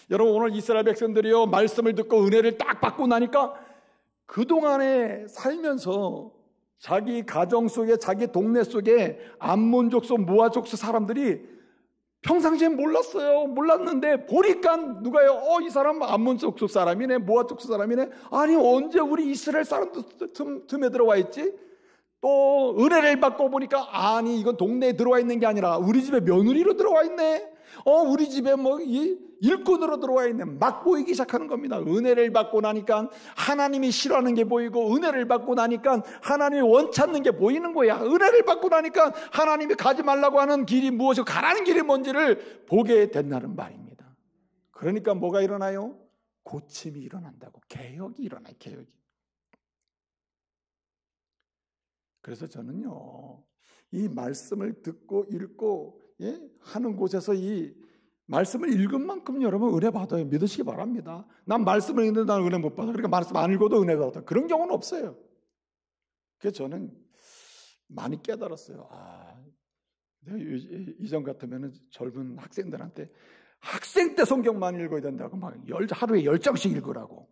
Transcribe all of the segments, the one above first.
여러분, 오늘 이스라엘 백성들이요, 말씀을 듣고 은혜를 딱 받고 나니까 그동안에 살면서 자기 가정 속에, 자기 동네 속에 암몬 족속, 모압 족속 사람들이 평상시에 몰랐는데 보니까 누가요? 이 사람 암몬 족속 사람이네, 모압 족속 사람이네. 아니, 언제 우리 이스라엘 사람도 틈에 들어와 있지? 또 은혜를 받고 보니까 아니, 이건 동네에 들어와 있는 게 아니라 우리 집에 며느리로 들어와 있네. 우리 집에 일꾼으로 들어와 있네. 막 보이기 시작하는 겁니다. 은혜를 받고 나니까 하나님이 싫어하는 게 보이고, 은혜를 받고 나니까 하나님이 원찮는 게 보이는 거야. 은혜를 받고 나니까 하나님이 가지 말라고 하는 길이 무엇이고 가라는 길이 뭔지를 보게 된다는 말입니다. 그러니까 뭐가 일어나요? 고침이 일어난다고. 개혁이 일어나요. 개혁이. 그래서 저는요, 이 말씀을 듣고 읽고 하는 곳에서 이 말씀을 읽은 만큼 여러분 은혜 받아요. 믿으시기 바랍니다. 난 말씀을 읽는데 나는 은혜 못 받아. 그러니까 말씀 안 읽어도 은혜 받아. 그런 경우는 없어요. 그래서 저는 많이 깨달았어요. 내가 이전 같으면 젊은 학생들한테 학생 때 성경만 읽어야 된다고 막 하루에 10장씩 읽으라고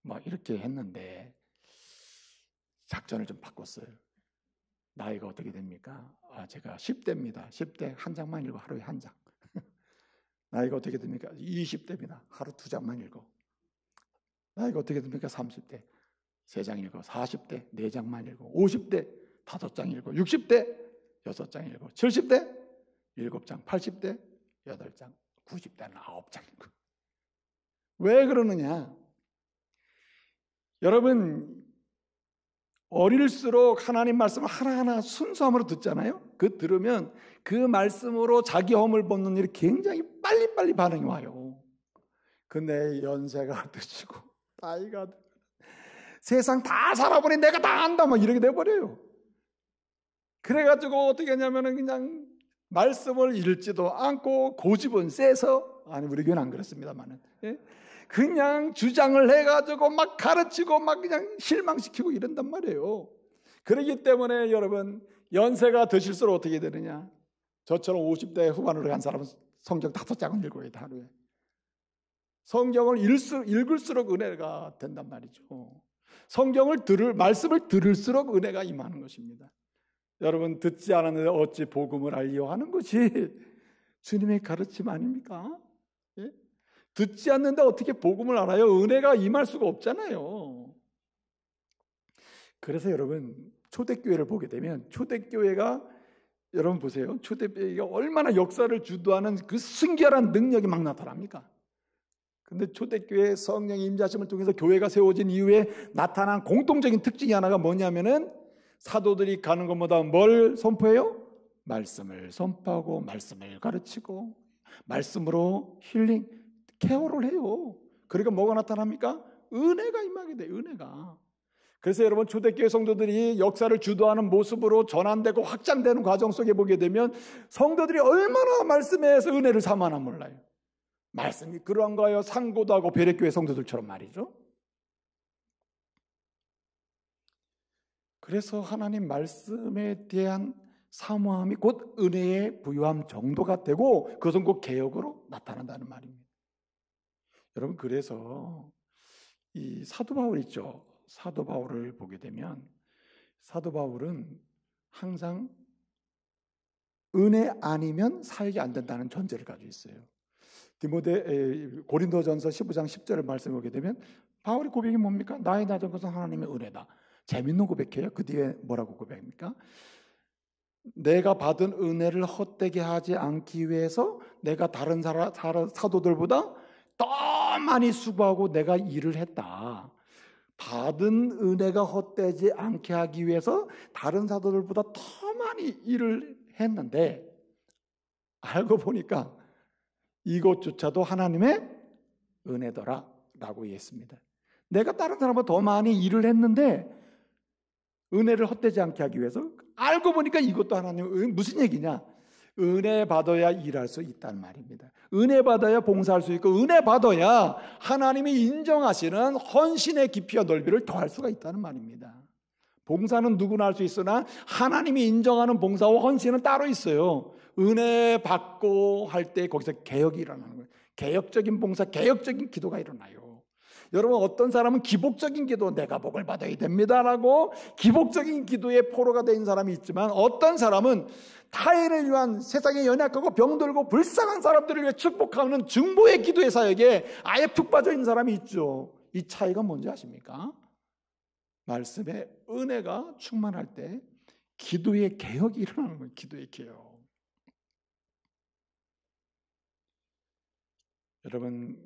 막 이렇게 했는데 작전을 좀 바꿨어요. 나이가 어떻게 됩니까? 제가 10대입니다. 10대 한 장만 읽어. 하루에 한 장. 나이가 어떻게 됩니까? 20대입니다. 하루 2장만 읽어. 나이가 어떻게 됩니까? 30대 3장 읽어. 40대 4장만 읽어. 50대 5장 읽어. 60대 6장 읽어. 70대 7장. 80대 8장. 90대는 9장 읽어. 왜 그러느냐? 여러분, 어릴수록 하나님 말씀을 하나하나 순수함으로 듣잖아요. 들으면 그 말씀으로 자기 허물 벗는 일이 굉장히 빨리빨리 반응이 와요. 근데 연세가 드시고 나이가 들고 세상 다 살아보니 내가 다 안다 막 이렇게 돼버려요. 그래가지고 어떻게 하냐면은 그냥 말씀을 읽지도 않고 고집은 세서, 아니 우리 교회는 안 그렇습니다만은, 그냥 주장을 해가지고 막 가르치고 막 그냥 실망시키고 이런단 말이에요. 그렇기 때문에 여러분, 연세가 드실수록 어떻게 되느냐? 저처럼 50대 후반으로 간 사람은 성경 5장을 읽어야 돼, 하루에. 성경을 읽을수록 은혜가 된단 말이죠. 말씀을 들을수록 은혜가 임하는 것입니다. 여러분, 듣지 않았는데 어찌 복음을 알리요 하는 것이 주님의 가르침 아닙니까? 예? 듣지 않는데 어떻게 복음을 알아요? 은혜가 임할 수가 없잖아요. 그래서 여러분, 초대교회를 보게 되면 초대교회가, 여러분 보세요. 초대교회가 얼마나 역사를 주도하는 그 순결한 능력이 막 나타납니까? 근데 초대교회 성령의 임재하심을 통해서 교회가 세워진 이후에 나타난 공통적인 특징이 하나가 뭐냐면은, 사도들이 가는 것보다 뭘 선포해요? 말씀을 선포하고 말씀을 가르치고 말씀으로 힐링, 케어를 해요. 그러니까 뭐가 나타납니까? 은혜가 임하게 돼요. 은혜가. 그래서 여러분, 초대교회 성도들이 역사를 주도하는 모습으로 전환되고 확장되는 과정 속에 보게 되면 성도들이 얼마나 말씀에서 은혜를 삼아나 몰라요. 말씀이 그러한가요? 상고도 하고 베레교회 성도들처럼 말이죠. 그래서 하나님 말씀에 대한 사모함이 곧 은혜의 부유함 정도가 되고, 그것은 곧 개혁으로 나타난다는 말입니다. 여러분, 그래서 이 사도 바울 있죠. 사도 바울을 보게 되면 사도 바울은 항상 은혜 아니면 살게 안 된다는 전제를 가지고 있어요. 고린도전서 15장 10절을 말씀을 보게 되면 바울의 고백이 뭡니까? 나의 낮은 것은 하나님의 은혜다. 재밌는 고백해요. 그 뒤에 뭐라고 고백합니까? 내가 받은 은혜를 헛되게 하지 않기 위해서 내가 다른 사도들보다 더 많이 수고하고 내가 일을 했다. 받은 은혜가 헛되지 않게 하기 위해서 다른 사도들보다 더 많이 일을 했는데, 알고 보니까 이것조차도 하나님의 은혜더라 라고 했습니다. 내가 다른 사람보다 더 많이 일을 했는데 은혜를 헛되지 않게 하기 위해서, 알고 보니까 이것도 하나님, 무슨 얘기냐? 은혜 받아야 일할 수 있다는 말입니다. 은혜 받아야 봉사할 수 있고, 은혜 받아야 하나님이 인정하시는 헌신의 깊이와 넓이를 더할 수가 있다는 말입니다. 봉사는 누구나 할 수 있으나 하나님이 인정하는 봉사와 헌신은 따로 있어요. 은혜 받고 할 때 거기서 개혁이 일어나는 거예요. 개혁적인 봉사, 개혁적인 기도가 일어나요. 여러분, 어떤 사람은 기복적인 기도, 내가 복을 받아야 됩니다라고 기복적인 기도의 포로가 된 사람이 있지만, 어떤 사람은 타인을 위한, 세상에 연약하고 병들고 불쌍한 사람들을 위해 축복하는 중보의 기도의 사역에 아예 푹 빠져 있는 사람이 있죠. 이 차이가 뭔지 아십니까? 말씀에 은혜가 충만할 때 기도의 개혁이 일어나는 거예요. 기도의 개혁. 여러분,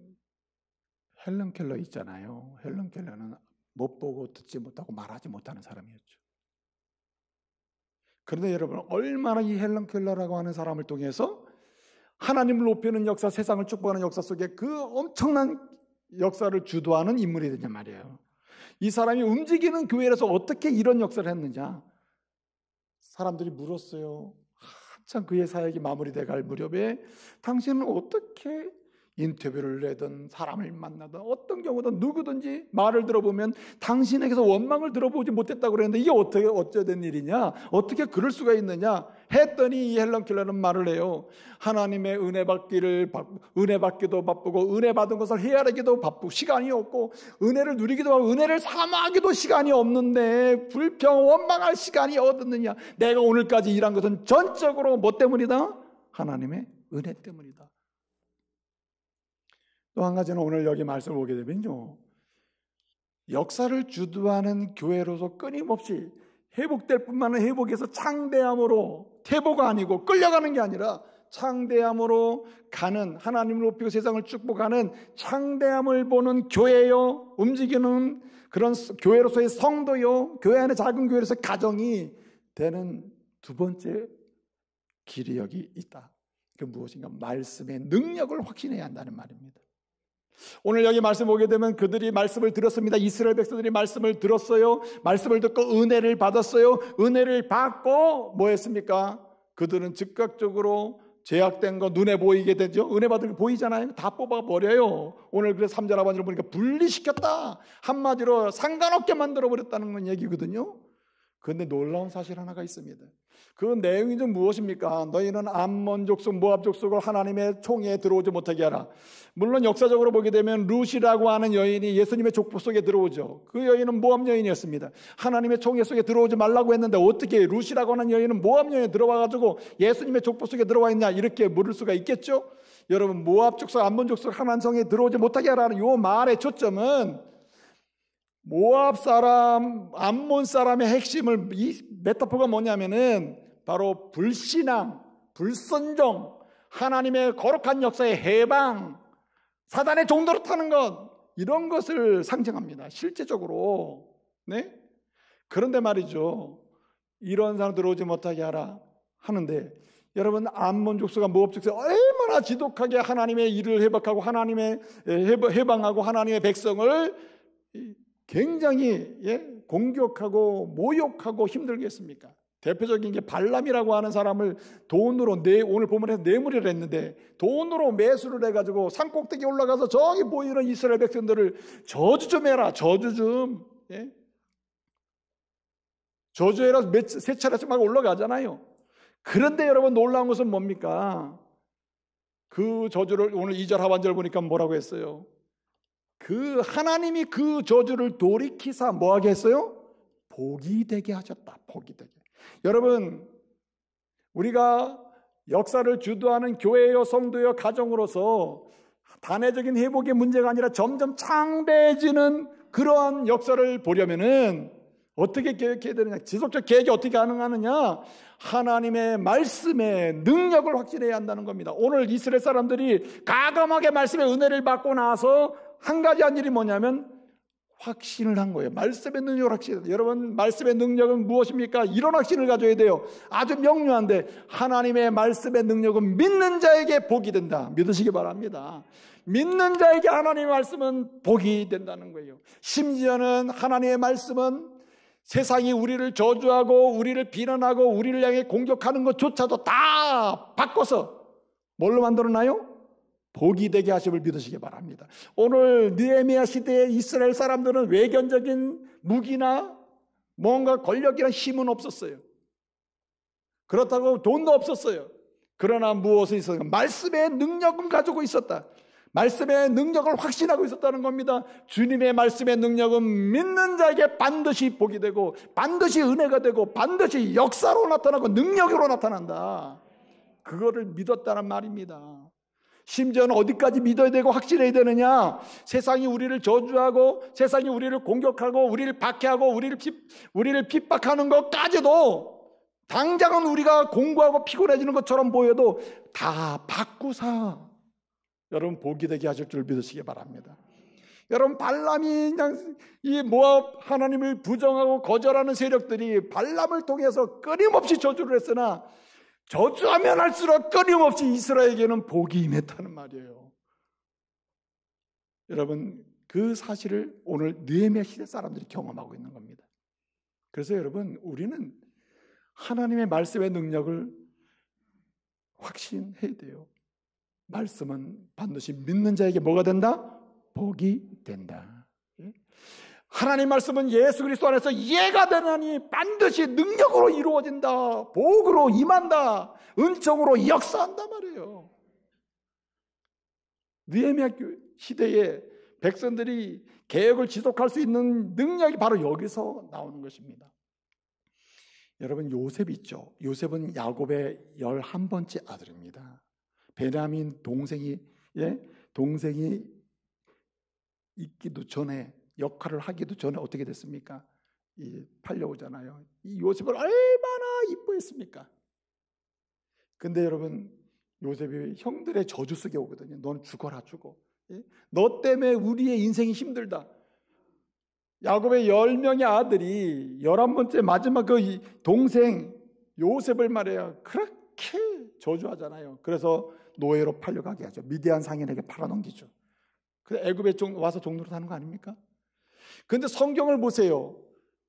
헬런 켈러 있잖아요. 헬런 켈러는 못 보고 듣지 못하고 말하지 못하는 사람이었죠. 그런데 여러분, 얼마나 이 헬런 켈러라고 하는 사람을 통해서 하나님을 높이는 역사, 세상을 축복하는 역사 속에 그 엄청난 역사를 주도하는 인물이 되냐 말이에요. 이 사람이 움직이는 교회에서 어떻게 이런 역사를 했느냐, 사람들이 물었어요. 한참 그의 사역이 마무리돼 갈 무렵에 당신은 어떻게 인터뷰를 내든 사람을 만나든 어떤 경우든 누구든지 말을 들어보면 당신에게서 원망을 들어보지 못했다고 그랬는데 이게 어떻게 어쩌된 일이냐, 어떻게 그럴 수가 있느냐 했더니 이 헬런 켈러는 말을 해요. 하나님의 은혜 받기도 바쁘고 은혜 받은 것을 헤아리기도 바쁘고 시간이 없고 은혜를 누리기도 하고 은혜를 사모하기도 시간이 없는데 불평 원망할 시간이 어딨느냐. 내가 오늘까지 일한 것은 전적으로 뭐 때문이다? 하나님의 은혜 때문이다. 또 한 가지는 오늘 여기 말씀을 보게 되면요, 역사를 주도하는 교회로서 끊임없이 회복될 뿐만 아니라 회복에서 창대함으로, 퇴보가 아니고 끌려가는 게 아니라 창대함으로 가는, 하나님을 높이고 세상을 축복하는 창대함을 보는 교회요, 움직이는 그런 교회로서의 성도요, 교회 안에 작은 교회로서의 가정이 되는 두 번째 길이 여기 있다. 그 무엇인가? 말씀의 능력을 확신해야 한다는 말입니다. 오늘 여기 말씀 보게 되면 그들이 말씀을 들었습니다. 이스라엘 백성들이 말씀을 들었어요. 말씀을 듣고 은혜를 받았어요. 은혜를 받고 뭐 했습니까? 그들은 즉각적으로 죄악된 거 눈에 보이게 되죠. 은혜 받은 게 보이잖아요. 다 뽑아버려요. 오늘 그래서 3절 하반절을 보니까 분리시켰다, 한마디로 상관없게 만들어버렸다는 건 얘기거든요. 그런데 놀라운 사실 하나가 있습니다. 그 내용이 좀 무엇입니까? 너희는 암몬 족속, 모압 족속을 하나님의 총회에 들어오지 못하게 하라. 물론 역사적으로 보게 되면 룻이라고 하는 여인이 예수님의 족보 속에 들어오죠. 그 여인은 모압 여인이었습니다. 하나님의 총회 속에 들어오지 말라고 했는데 어떻게 룻이라고 하는 여인은 모압 여인에 들어와가지고 예수님의 족보 속에 들어와 있냐, 이렇게 물을 수가 있겠죠. 여러분, 모압 족속, 암몬 족속 하나님 성에 들어오지 못하게 하라는 이 말의 초점은 모압 사람, 암몬 사람의 핵심을, 이 메타포가 뭐냐면은 바로 불신앙, 불순종, 하나님의 거룩한 역사의 해방, 사단의 종도로 타는 것, 이런 것을 상징합니다. 실제적으로. 네? 그런데 말이죠, 이런 사람 들어오지 못하게 하라 하는데, 여러분, 암몬 족속과 모압 족속이 얼마나 지독하게 하나님의 일을 회복하고 하나님의 해방하고 하나님의 백성을 굉장히 공격하고 모욕하고 힘들게 했습니까? 대표적인 게 발람이라고 하는 사람을 돈으로, 오늘 본문에서 뇌물을 했는데 돈으로 매수를 해가지고 산꼭대기에 올라가서 저기 보이는 이스라엘 백성들을 저주 좀 해라, 저주 좀, 저주해라 세 차례씩 막 올라가잖아요. 그런데 여러분, 놀라운 것은 뭡니까? 그 저주를 오늘 2절 하반절 보니까 뭐라고 했어요? 그 하나님이 그 저주를 돌이키사 뭐하게 했어요? 복이 되게 하셨다. 복이 되게. 여러분, 우리가 역사를 주도하는 교회요, 성도요, 가정으로서 단회적인 회복의 문제가 아니라 점점 창대해지는 그러한 역사를 보려면은 어떻게 계획해야 되느냐, 지속적 계획이 어떻게 가능하느냐, 하나님의 말씀의 능력을 확신해야 한다는 겁니다. 오늘 이스라엘 사람들이 가감하게 말씀의 은혜를 받고 나서 한 가지 한 일이 뭐냐면 확신을 한 거예요. 말씀의 능력을 확신. 여러분, 말씀의 능력은 무엇입니까? 이런 확신을 가져야 돼요. 아주 명료한데, 하나님의 말씀의 능력은 믿는 자에게 복이 된다. 믿으시기 바랍니다. 믿는 자에게 하나님의 말씀은 복이 된다는 거예요. 심지어는 하나님의 말씀은 세상이 우리를 저주하고 우리를 비난하고 우리를 향해 공격하는 것조차도 다 바꿔서 뭘로 만들어놔요? 복이 되게 하심을 믿으시기 바랍니다. 오늘 느헤미야 시대의 이스라엘 사람들은 외견적인 무기나 뭔가 권력이나 힘은 없었어요. 그렇다고 돈도 없었어요. 그러나 무엇이 있었는가? 말씀의 능력은 가지고 있었다. 말씀의 능력을 확신하고 있었다는 겁니다. 주님의 말씀의 능력은 믿는 자에게 반드시 복이 되고 반드시 은혜가 되고 반드시 역사로 나타나고 능력으로 나타난다. 그거를 믿었다는 말입니다. 심지어는 어디까지 믿어야 되고 확신해야 되느냐? 세상이 우리를 저주하고 세상이 우리를 공격하고 우리를 박해하고 우리를 핍박하는 것까지도 당장은 우리가 공부하고 피곤해지는 것처럼 보여도 다 바꾸사 여러분 복이 되게 하실 줄 믿으시기 바랍니다. 여러분 발람이 그냥 이 모압 하나님을 부정하고 거절하는 세력들이 발람을 통해서 끊임없이 저주를 했으나 저주하면 할수록 끊임없이 이스라엘에게는 복이 임했다는 말이에요. 여러분 그 사실을 오늘 느헤미야 시대 사람들이 경험하고 있는 겁니다. 그래서 여러분 우리는 하나님의 말씀의 능력을 확신해야 돼요. 말씀은 반드시 믿는 자에게 뭐가 된다? 복이 된다. 하나님 말씀은 예수 그리스도 안에서 이해가 되나니 반드시 능력으로 이루어진다. 복으로 임한다. 은총으로 역사한다 말이에요. 느헤미야 시대에 백성들이 개혁을 지속할 수 있는 능력이 바로 여기서 나오는 것입니다. 여러분 요셉 있죠. 요셉은 야곱의 11번째 아들입니다. 베냐민 동생이 있기도 전에 역할을 하기도 전에 어떻게 됐습니까? 팔려오잖아요. 이 요셉을 얼마나 이뻐했습니까? 근데 여러분 요셉이 형들의 저주 속에 오거든요. 넌 죽어라 죽어. 너 때문에 우리의 인생이 힘들다. 야곱의 10명의 아들이 11번째 마지막 그 동생 요셉을 말해요. 그렇게 저주하잖아요. 그래서 노예로 팔려가게 하죠. 미디안 상인에게 팔아넘기죠. 그래서 애굽에 와서 종로로 사는 거 아닙니까? 그런데 성경을 보세요.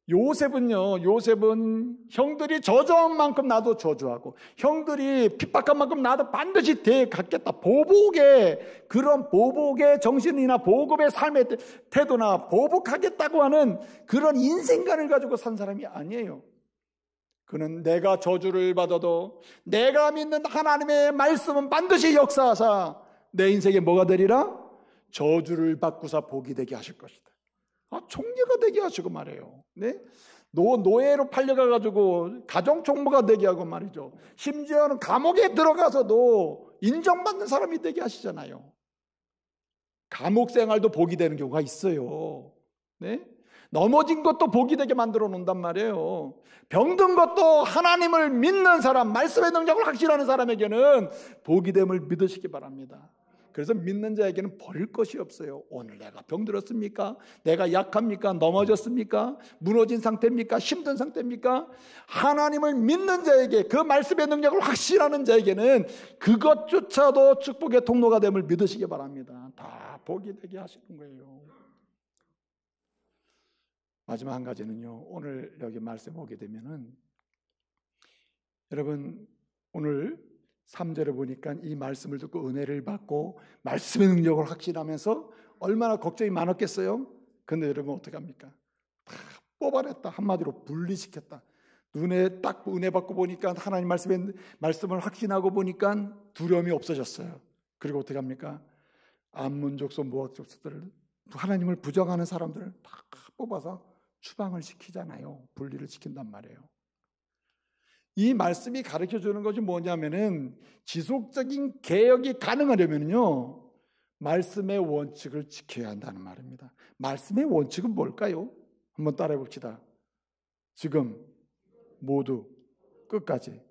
요셉은 형들이 저주한 만큼 나도 저주하고 형들이 핍박한 만큼 나도 반드시 대갚겠다. 그런 보복의 정신이나 보복의 삶의 태도나 보복하겠다고 하는 그런 인생관을 가지고 산 사람이 아니에요. 그는 내가 저주를 받아도 내가 믿는 하나님의 말씀은 반드시 역사하사 내 인생에 뭐가 되리라? 저주를 바꾸사 복이 되게 하실 것이다. 총리가 되게 하시고 말해요. 네? 노예로 팔려가가지고 가정총무가 되게 하고 말이죠. 심지어는 감옥에 들어가서도 인정받는 사람이 되게 하시잖아요. 감옥 생활도 복이 되는 경우가 있어요. 네? 넘어진 것도 복이 되게 만들어 놓는단 말이에요. 병든 것도 하나님을 믿는 사람, 말씀의 능력을 확신하는 사람에게는 복이 됨을 믿으시기 바랍니다. 그래서 믿는 자에게는 버릴 것이 없어요. 오늘 내가 병들었습니까? 내가 약합니까? 넘어졌습니까? 무너진 상태입니까? 힘든 상태입니까? 하나님을 믿는 자에게 그 말씀의 능력을 확신하는 자에게는 그것조차도 축복의 통로가 됨을 믿으시기 바랍니다. 다 복이 되게 하시는 거예요. 마지막 한 가지는요. 오늘 여기 말씀 오게 되면은 여러분 오늘 3절에 보니까 이 말씀을 듣고 은혜를 받고 말씀의 능력을 확신하면서 얼마나 걱정이 많았겠어요? 근데 여러분 어떡합니까? 다 뽑아냈다. 한마디로 분리시켰다. 눈에 딱 은혜 받고 보니까 하나님 말씀을 확신하고 보니까 두려움이 없어졌어요. 그리고 어떡합니까? 암몬 족속 모압 족속들을 하나님을 부정하는 사람들을 다 뽑아서 추방을 시키잖아요. 분리를 시킨단 말이에요. 이 말씀이 가르쳐주는 것이 뭐냐면은 지속적인 개혁이 가능하려면요 말씀의 원칙을 지켜야 한다는 말입니다. 말씀의 원칙은 뭘까요? 한번 따라해 봅시다. 지금 모두 끝까지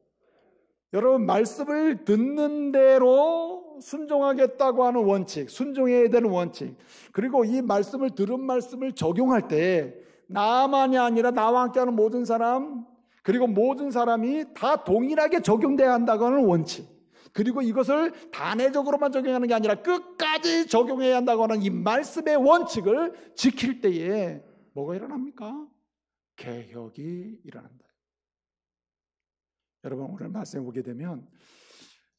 여러분 말씀을 듣는 대로 순종하겠다고 하는 원칙, 순종해야 되는 원칙, 그리고 이 말씀을 들은 말씀을 적용할 때 나만이 아니라 나와 함께하는 모든 사람, 그리고 모든 사람이 다 동일하게 적용돼야 한다고 하는 원칙, 그리고 이것을 단회적으로만 적용하는 게 아니라 끝까지 적용해야 한다고 하는 이 말씀의 원칙을 지킬 때에 뭐가 일어납니까? 개혁이 일어난다. 여러분 오늘 말씀에 보게 되면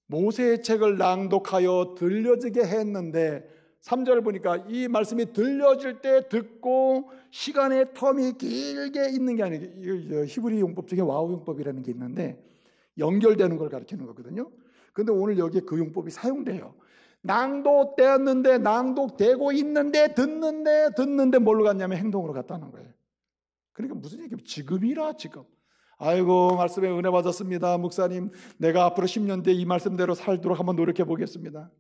모세의 책을 낭독하여 들려지게 했는데 3절을 보니까 이 말씀이 들려질 때 듣고 시간의 텀이 길게 있는 게 아니에요. 히브리 용법 중에 와우 용법이라는 게 있는데 연결되는 걸 가르치는 거거든요. 그런데 오늘 여기에 그 용법이 사용돼요. 낭독되었는데, 낭독되고 있는데, 듣는데 뭘로 갔냐면 행동으로 갔다는 거예요. 그러니까 무슨 얘기예요? 지금이라 지금. 아이고, 말씀에 은혜 받았습니다. 목사님, 내가 앞으로 10년 뒤에 이 말씀대로 살도록 한번 노력해 보겠습니다.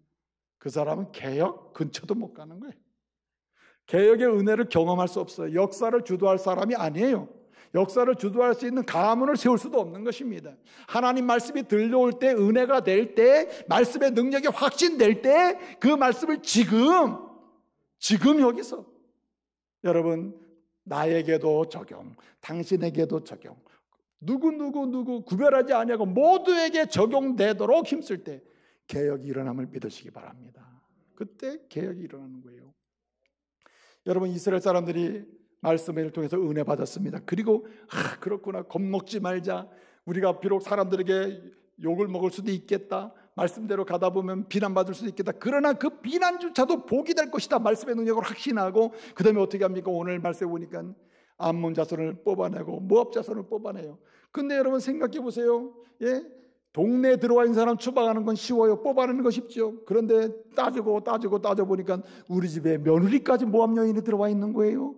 그 사람은 개혁 근처도 못 가는 거예요. 개혁의 은혜를 경험할 수 없어요. 역사를 주도할 사람이 아니에요. 역사를 주도할 수 있는 가문을 세울 수도 없는 것입니다. 하나님 말씀이 들려올 때, 은혜가 될 때, 말씀의 능력이 확신될 때, 그 말씀을 지금 여기서 여러분, 나에게도 적용, 당신에게도 적용, 누구 구별하지 아니하고 모두에게 적용되도록 힘쓸 때 개혁이 일어남을 믿으시기 바랍니다. 그때 개혁이 일어나는 거예요. 여러분, 이스라엘 사람들이 말씀을 통해서 은혜 받았습니다. 그리고 그렇구나, 겁먹지 말자. 우리가 비록 사람들에게 욕을 먹을 수도 있겠다, 말씀대로 가다 보면 비난받을 수도 있겠다. 그러나 그 비난조차도 복이 될 것이다, 말씀의 능력으로 확신하고, 그 다음에 어떻게 합니까? 오늘 말씀에 보니까 암몬 자손을 뽑아내고 모압 자손을 뽑아내요. 근데 여러분 생각해 보세요. 예? 동네에 들어와 있는 사람 추방하는 건 쉬워요. 뽑아내는 거 쉽죠. 그런데 따져보니까 우리 집에 며느리까지 모압 여인이 들어와 있는 거예요.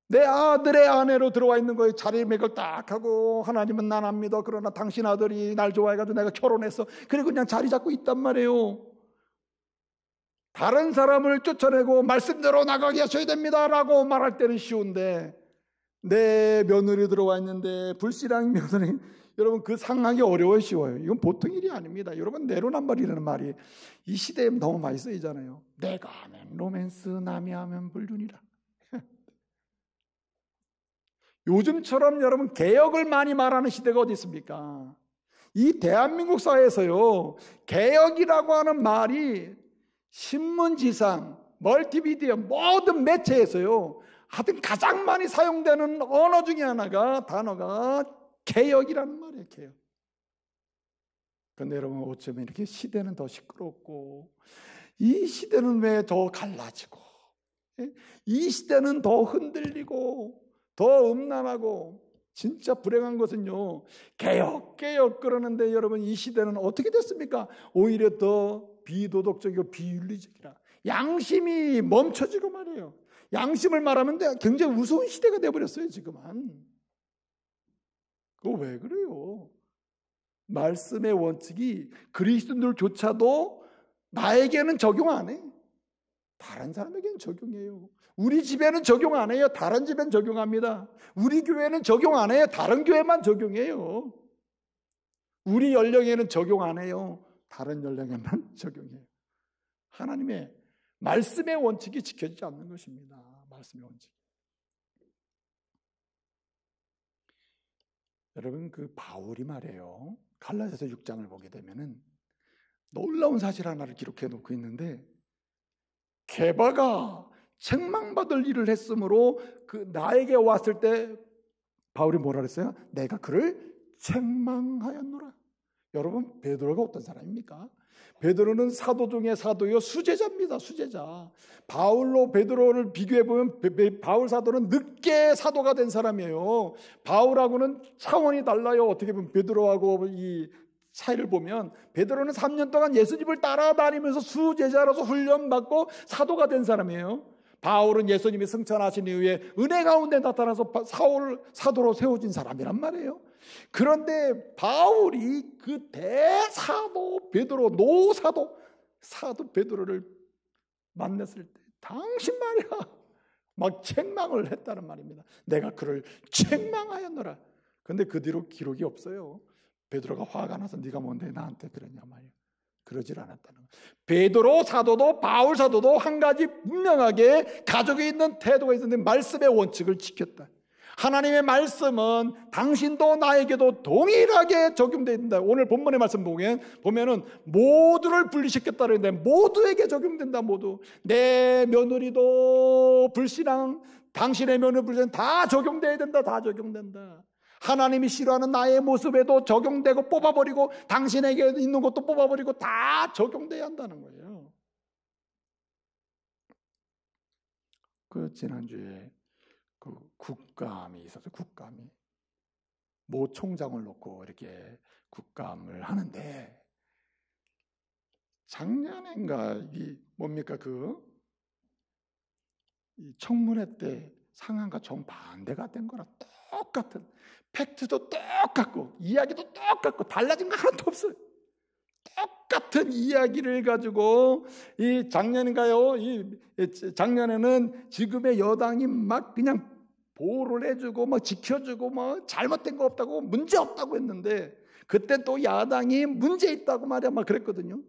내 아들의 아내로 들어와 있는 거예요. 자리매കൾ 딱 하고, 하나님은 난 안 믿어, 그러나 당신 아들이 날 좋아해가지고 내가 결혼했어. 그리고 그냥 자리 잡고 있단 말이에요. 다른 사람을 쫓아내고 말씀대로 나가게 하셔야 됩니다 라고 말할 때는 쉬운데, 내 며느리 들어와 있는데 불신앙 며느리, 여러분 그 상하기 어려워요, 쉬워요? 이건 보통 일이 아닙니다. 여러분, 내로남불이라는 말이 이 시대에 너무 많이 쓰이잖아요. 내가 하면 로맨스, 남이 하면 불륜이라. 요즘처럼 여러분 개혁을 많이 말하는 시대가 어디 있습니까? 이 대한민국 사회에서요, 개혁이라고 하는 말이 신문지상, 멀티미디어 모든 매체에서요, 하여튼 가장 많이 사용되는 언어 중에 하나가, 단어가 개혁이라는 말이에요. 개혁. 그런데 여러분, 어쩌면 이렇게 시대는 더 시끄럽고, 이 시대는 왜 더 갈라지고, 이 시대는 더 흔들리고 더 음란하고, 진짜 불행한 것은요, 개혁 그러는데 여러분, 이 시대는 어떻게 됐습니까? 오히려 더 비도덕적이고 비윤리적이라, 양심이 멈춰지고 말이에요. 양심을 말하면 굉장히 우스운 시대가 돼버렸어요, 지금은. 그거 왜 그래요? 말씀의 원칙이 그리스도인들조차도 나에게는 적용 안 해. 다른 사람에게는 적용해요. 우리 집에는 적용 안 해요. 다른 집엔 적용합니다. 우리 교회는 적용 안 해요. 다른 교회만 적용해요. 우리 연령에는 적용 안 해요. 다른 연령에만 적용해요. 하나님의 말씀의 원칙이 지켜지지 않는 것입니다. 말씀의 원칙. 여러분, 그 바울이 말해요. 갈라디아서 6장을 보게 되면은 놀라운 사실 하나를 기록해 놓고 있는데, 게바가 책망받을 일을 했으므로 그 나에게 왔을 때 바울이 뭐라 그랬어요? 내가 그를 책망하였노라. 여러분, 베드로가 어떤 사람입니까? 베드로는 사도 중에 사도요, 수제자입니다. 수제자. 바울로 베드로를 비교해 보면 바울 사도는 늦게 사도가 된 사람이에요. 바울하고는 차원이 달라요. 어떻게 보면 베드로하고 이 차이를 보면, 베드로는 3년 동안 예수님을 따라다니면서 수제자로서 훈련받고 사도가 된 사람이에요. 바울은 예수님이 승천하신 이후에 은혜 가운데 나타나서 사도로 세워진 사람이란 말이에요. 그런데 바울이 그 대사도 베드로, 사도 베드로를 만났을 때 당신 말이야 막 책망을 했다는 말입니다. 내가 그를 책망하였노라. 그런데 그 뒤로 기록이 없어요. 베드로가 화가 나서 네가 뭔데 나한테 그러냐 말이야. 그러질 않았다는 거예요. 베드로 사도도 바울 사도도 한 가지 분명하게 가지고 있는 태도가 있었는데, 말씀의 원칙을 지켰다. 하나님의 말씀은 당신도 나에게도 동일하게 적용되어 있다. 오늘 본문의 말씀 보면은 모두를 분리시켰다는 데 모두에게 적용된다. 모두. 내 며느리도 불신앙, 당신의 며느리 불신앙 다 적용돼야 된다. 다 적용된다. 하나님이 싫어하는 나의 모습에도 적용되고 뽑아버리고, 당신에게 있는 것도 뽑아버리고 다 적용돼야 한다는 거예요. 그 지난주에 그 국감이 있어서, 국감이 모 총장을 놓고 이렇게 국감을 하는데, 작년인가 이 뭡니까 이 청문회 때 상황과 정반대가 된 거라 똑같은 팩트도 똑같고 이야기도 똑같고 달라진 거 하나도 없어요. 똑같은 이야기를 가지고 이 작년인가요? 이 작년에는 지금의 여당이 막 그냥 보호를 해주고 막 지켜주고 뭐 잘못된 거 없다고 문제 없다고 했는데 그때 또 야당이 문제 있다고 말이야 막 그랬거든요.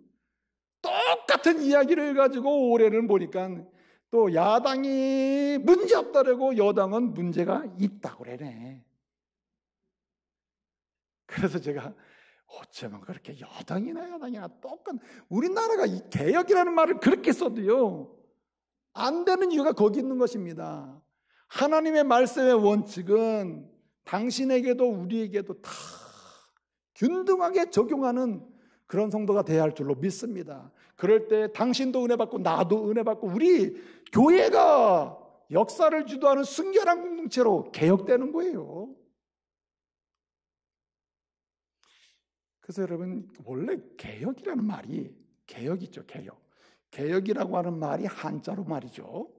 똑같은 이야기를 가지고 올해는 보니까 또 야당이 문제 없다고 여당은 문제가 있다고 그러네. 그래서 제가 어쩌면 그렇게 여당이나 똑같은 우리나라가 이 개혁이라는 말을 그렇게 써도요 안 되는 이유가 거기 있는 것입니다. 하나님의 말씀의 원칙은 당신에게도 우리에게도 다 균등하게 적용하는 그런 성도가 돼야 할 줄로 믿습니다. 그럴 때 당신도 은혜 받고 나도 은혜 받고 우리 교회가 역사를 주도하는 순결한 공동체로 개혁되는 거예요. 그래서 여러분 원래 개혁이라는 말이 개혁이죠. 개혁이라고 하는 말이 한자로 말이죠.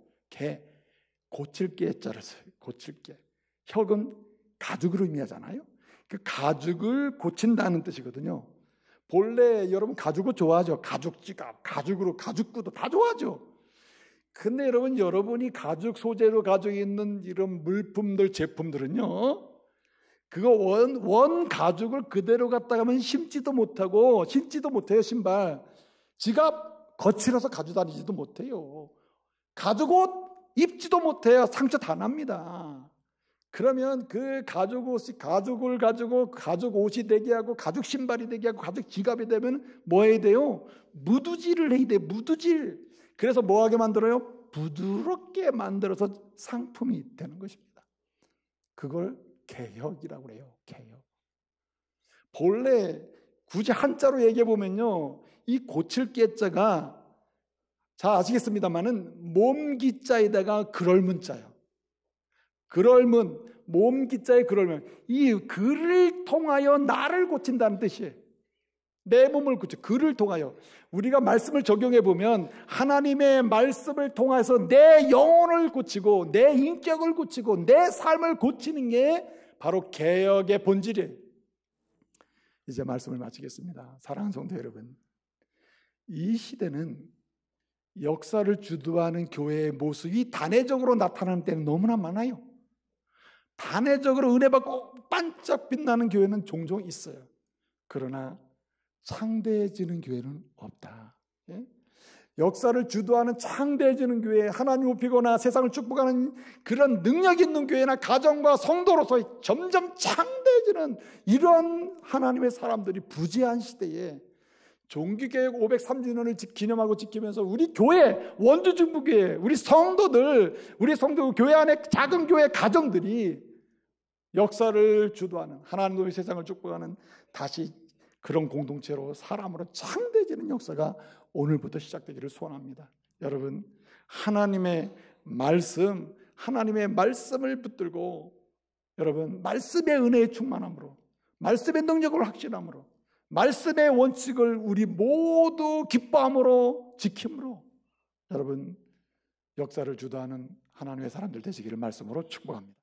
고칠 게자를 써요. 고칠 게. 혁은 가죽을 의미하잖아요. 그 가죽을 고친다는 뜻이거든요. 본래 여러분 가죽을 좋아하죠. 가죽 지갑, 가죽으로 가죽구두 다 좋아하죠. 근데 여러분이 가죽 소재로 가지고 있는 이런 물품들, 제품들은요. 그거 원 가죽을 그대로 갖다 가면 신지도 못해요, 신발. 지갑 거칠어서 가지고 다니지도 못해요. 가죽 옷 입지도 못해요. 상처 다 납니다. 그러면 그 가죽을 가지고 가죽 옷이 되게 하고 가죽 신발이 되게 하고 가죽 지갑이 되면 뭐 해야 돼요? 무두질을 해야 돼요. 무두질. 그래서 뭐 하게 만들어요? 부드럽게 만들어서 상품이 되는 것입니다. 그걸 개혁이라고 그래요. 개혁. 본래 굳이 한자로 얘기해 보면요. 이 고칠 게자가 잘 아시겠습니다만은 몸기자에다가 그럴문자예요. 그럴문, 몸기자의 그럴문. 이 글을 통하여 나를 고친다는 뜻이에요. 내 몸을 고쳐. 글을 통하여. 우리가 말씀을 적용해 보면 하나님의 말씀을 통해서 내 영혼을 고치고 내 인격을 고치고 내 삶을 고치는 게 바로 개혁의 본질이에요. 이제 말씀을 마치겠습니다. 사랑하는 성도 여러분, 이 시대는 역사를 주도하는 교회의 모습이 단회적으로 나타나는 때는 너무나 많아요. 단회적으로 은혜 받고 반짝 빛나는 교회는 종종 있어요. 그러나 창대해지는 교회는 없다. 예? 역사를 주도하는 창대해지는 교회, 하나님 높이거나 세상을 축복하는 그런 능력 있는 교회나 가정과 성도로서 점점 창대해지는 이런 하나님의 사람들이 부재한 시대에 종기개혁 503주년을 기념하고 지키면서 우리 교회, 원주중부교회, 우리 성도 교회 안에 작은 교회 가정들이 역사를 주도하는 하나님의 세상을 축복하는 다시 그런 공동체로 사람으로 창대해지는 역사가 오늘부터 시작되기를 소원합니다. 여러분, 하나님의 말씀을 붙들고 여러분 말씀의 은혜에 충만함으로 말씀의 능력을 확신함으로 말씀의 원칙을 우리 모두 기뻐함으로 지킴으로 여러분 역사를 주도하는 하나님의 사람들 되시기를 말씀으로 축복합니다.